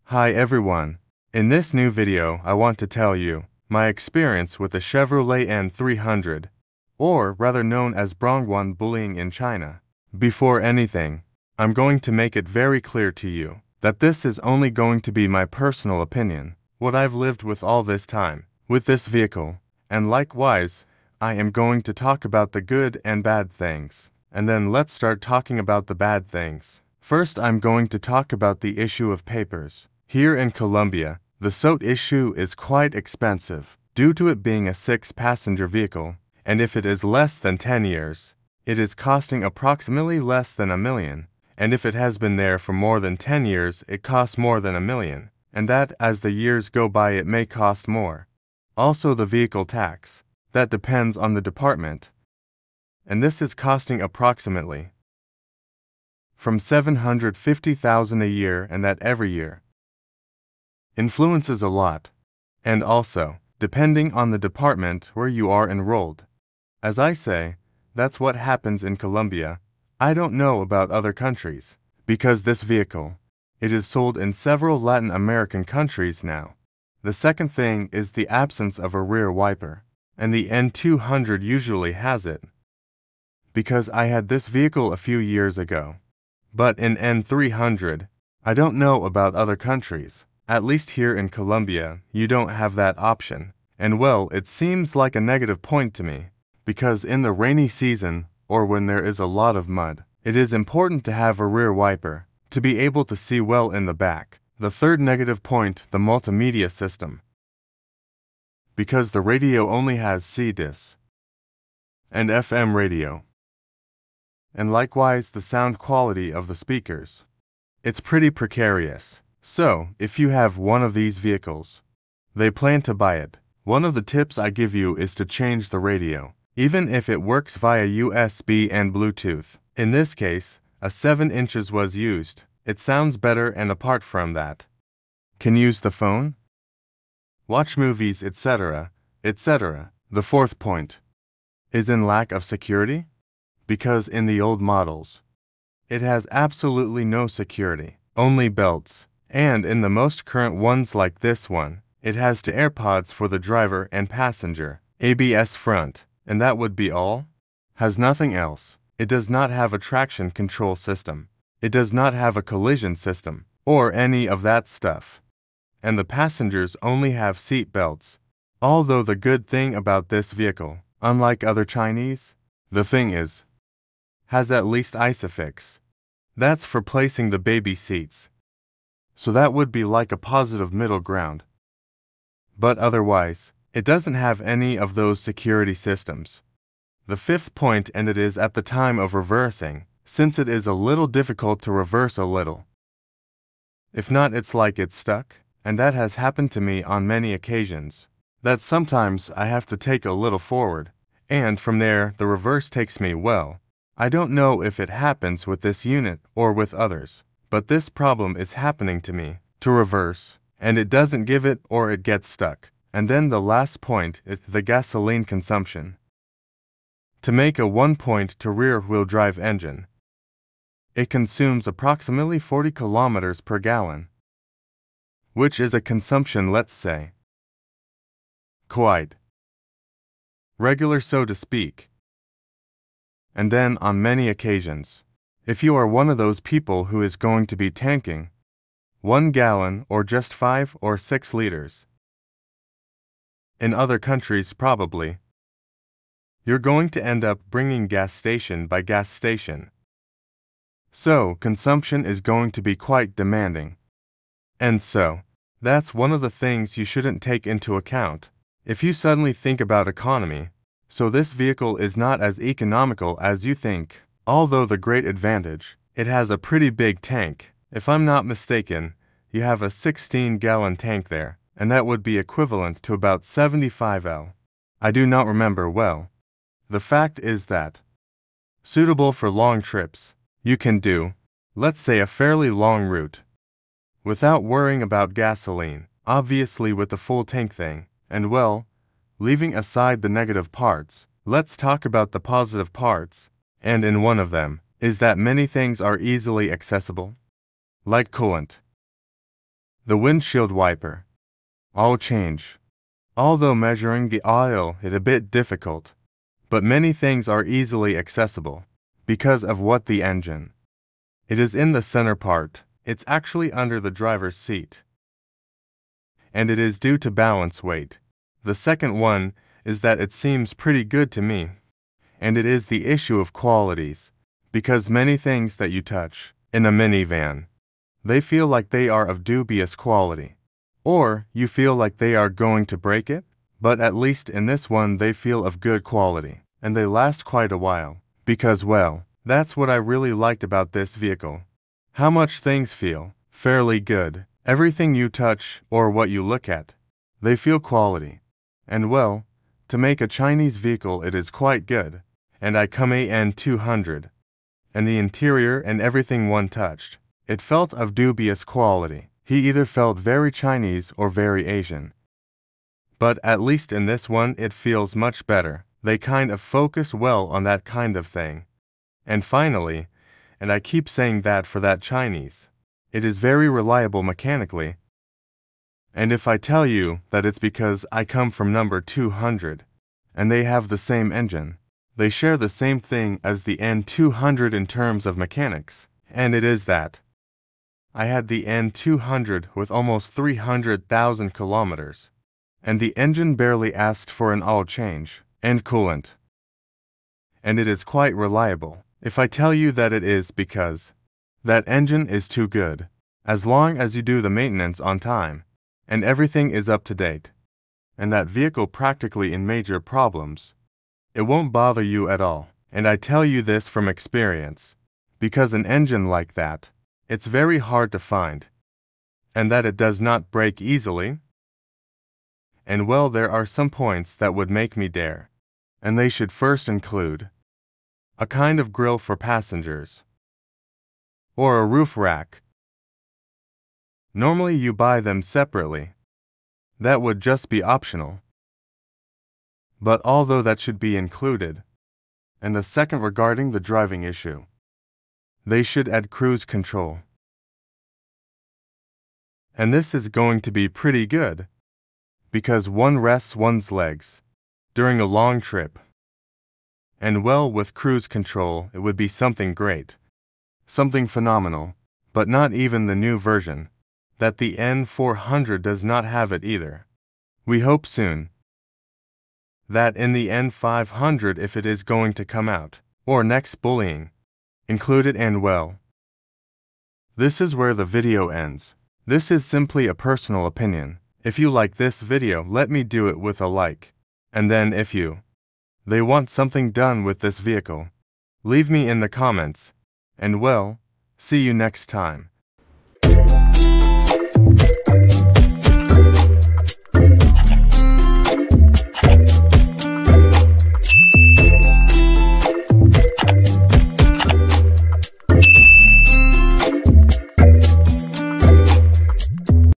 Hi everyone. In this new video I want to tell you my experience with the Chevrolet N300, or rather known as Rongguang Wuling in China. Before anything, I'm going to make it very clear to you that this is only going to be my personal opinion, what I've lived with all this time, with this vehicle, and likewise, I am going to talk about the good and bad things, and then let's start talking about the bad things. First, I'm going to talk about the issue of papers. Here in Colombia, the SOT issue is quite expensive, due to it being a 6-passenger vehicle, and if it is less than 10 years, it is costing approximately less than $1 million, and if it has been there for more than 10 years, it costs more than $1 million, and that as the years go by it may cost more. Also the vehicle tax, that depends on the department, and this is costing approximately from $750,000 a year, and that every year influences a lot, and also, depending on the department where you are enrolled. As I say, that's what happens in Colombia. I don't know about other countries, because this vehicle, it is sold in several Latin American countries now. The second thing is the absence of a rear wiper, and the N200 usually has it, because I had this vehicle a few years ago. But in N300, I don't know about other countries. At least here in Colombia, you don't have that option. And well, it seems like a negative point to me, because in the rainy season, or when there is a lot of mud, it is important to have a rear wiper, to be able to see well in the back. The third negative point, the multimedia system. Because the radio only has C-DIS and FM radio. And likewise the sound quality of the speakers. It's pretty precarious. So, if you have one of these vehicles, they plan to buy it, one of the tips I give you is to change the radio, even if it works via USB and Bluetooth. In this case, a 7 inches was used. It sounds better, and apart from that, can use the phone, watch movies, etc., etc. The fourth point is in lack of security, because in the old models, it has absolutely no security, only belts. And in the most current ones like this one, it has 2 AirPods for the driver and passenger, ABS front, and that would be all. Has nothing else. It does not have a traction control system. It does not have a collision system, or any of that stuff. And the passengers only have seat belts. Although the good thing about this vehicle, unlike other Chinese, the thing is, has at least ISOFIX. That's for placing the baby seats. So that would be like a positive middle ground. But otherwise, it doesn't have any of those security systems. The fifth point, and it is at the time of reversing, since it is a little difficult to reverse a little. If not, it's like it's stuck, and that has happened to me on many occasions, that sometimes I have to take a little forward, and from there the reverse takes me well. I don't know if it happens with this unit or with others, but this problem is happening to me, to reverse, and it doesn't give it or it gets stuck. And then the last point is the gasoline consumption. To make a 1.2 rear-wheel drive engine, it consumes approximately 40 kilometers per gallon, which is a consumption, let's say, quite regular, so to speak. And then on many occasions, if you are one of those people who is going to be tanking 1 gallon or just 5 or 6 liters, in other countries probably, you're going to end up bringing gas station by gas station. So consumption is going to be quite demanding. And so, that's one of the things you shouldn't take into account if you suddenly think about economy. So this vehicle is not as economical as you think. Although the great advantage, it has a pretty big tank. If I'm not mistaken, you have a 16-gallon tank there, and that would be equivalent to about 75 L. I do not remember well. The fact is that, suitable for long trips, you can do, let's say, a fairly long route, without worrying about gasoline, obviously with the full tank thing. And well, leaving aside the negative parts, let's talk about the positive parts. And in one of them, is that many things are easily accessible, like coolant. The windshield wiper. Oil change. Although measuring the oil is a bit difficult, but many things are easily accessible because of what the engine. It is in the center part. It's actually under the driver's seat. And it is due to balance weight. The second one is that it seems pretty good to me. And it is the issue of qualities, because many things that you touch in a minivan, they feel like they are of dubious quality. Or you feel like they are going to break it, but at least in this one they feel of good quality, and they last quite a while. Because, well, that's what I really liked about this vehicle. How much things feel fairly good. Everything you touch or what you look at, they feel quality. And well, to make a Chinese vehicle it is quite good. And I come a N300. And the interior and everything one touched, it felt of dubious quality. He either felt very Chinese or very Asian. But at least in this one it feels much better. They kind of focus well on that kind of thing. And finally, and I keep saying that for that Chinese, it is very reliable mechanically. And if I tell you that it's because I come from number 200, and they have the same engine, they share the same thing as the N200 in terms of mechanics, and it is that. I had the N200 with almost 300,000 kilometers, and the engine barely asked for an oil change and coolant. And it is quite reliable. If I tell you that it is because that engine is too good, as long as you do the maintenance on time, and everything is up to date, and that vehicle practically in major problems, it won't bother you at all. And I tell you this from experience, because an engine like that, it's very hard to find, and that it does not break easily. And well, there are some points that would make me dare, and they should first include a kind of grille for passengers, or a roof rack. Normally you buy them separately. That would just be optional. But although that should be included. And the second regarding the driving issue. They should add cruise control. And this is going to be pretty good, because one rests one's legs during a long trip. And well, with cruise control it would be something great, something phenomenal, but not even the new version, that the N400 does not have it either. We hope soon that in the N500, if it is going to come out, or next bullying, included. And well, this is where the video ends. This is simply a personal opinion. If you like this video, let me do it with a like. And then if they want something done with this vehicle, leave me in the comments. And well, see you next time.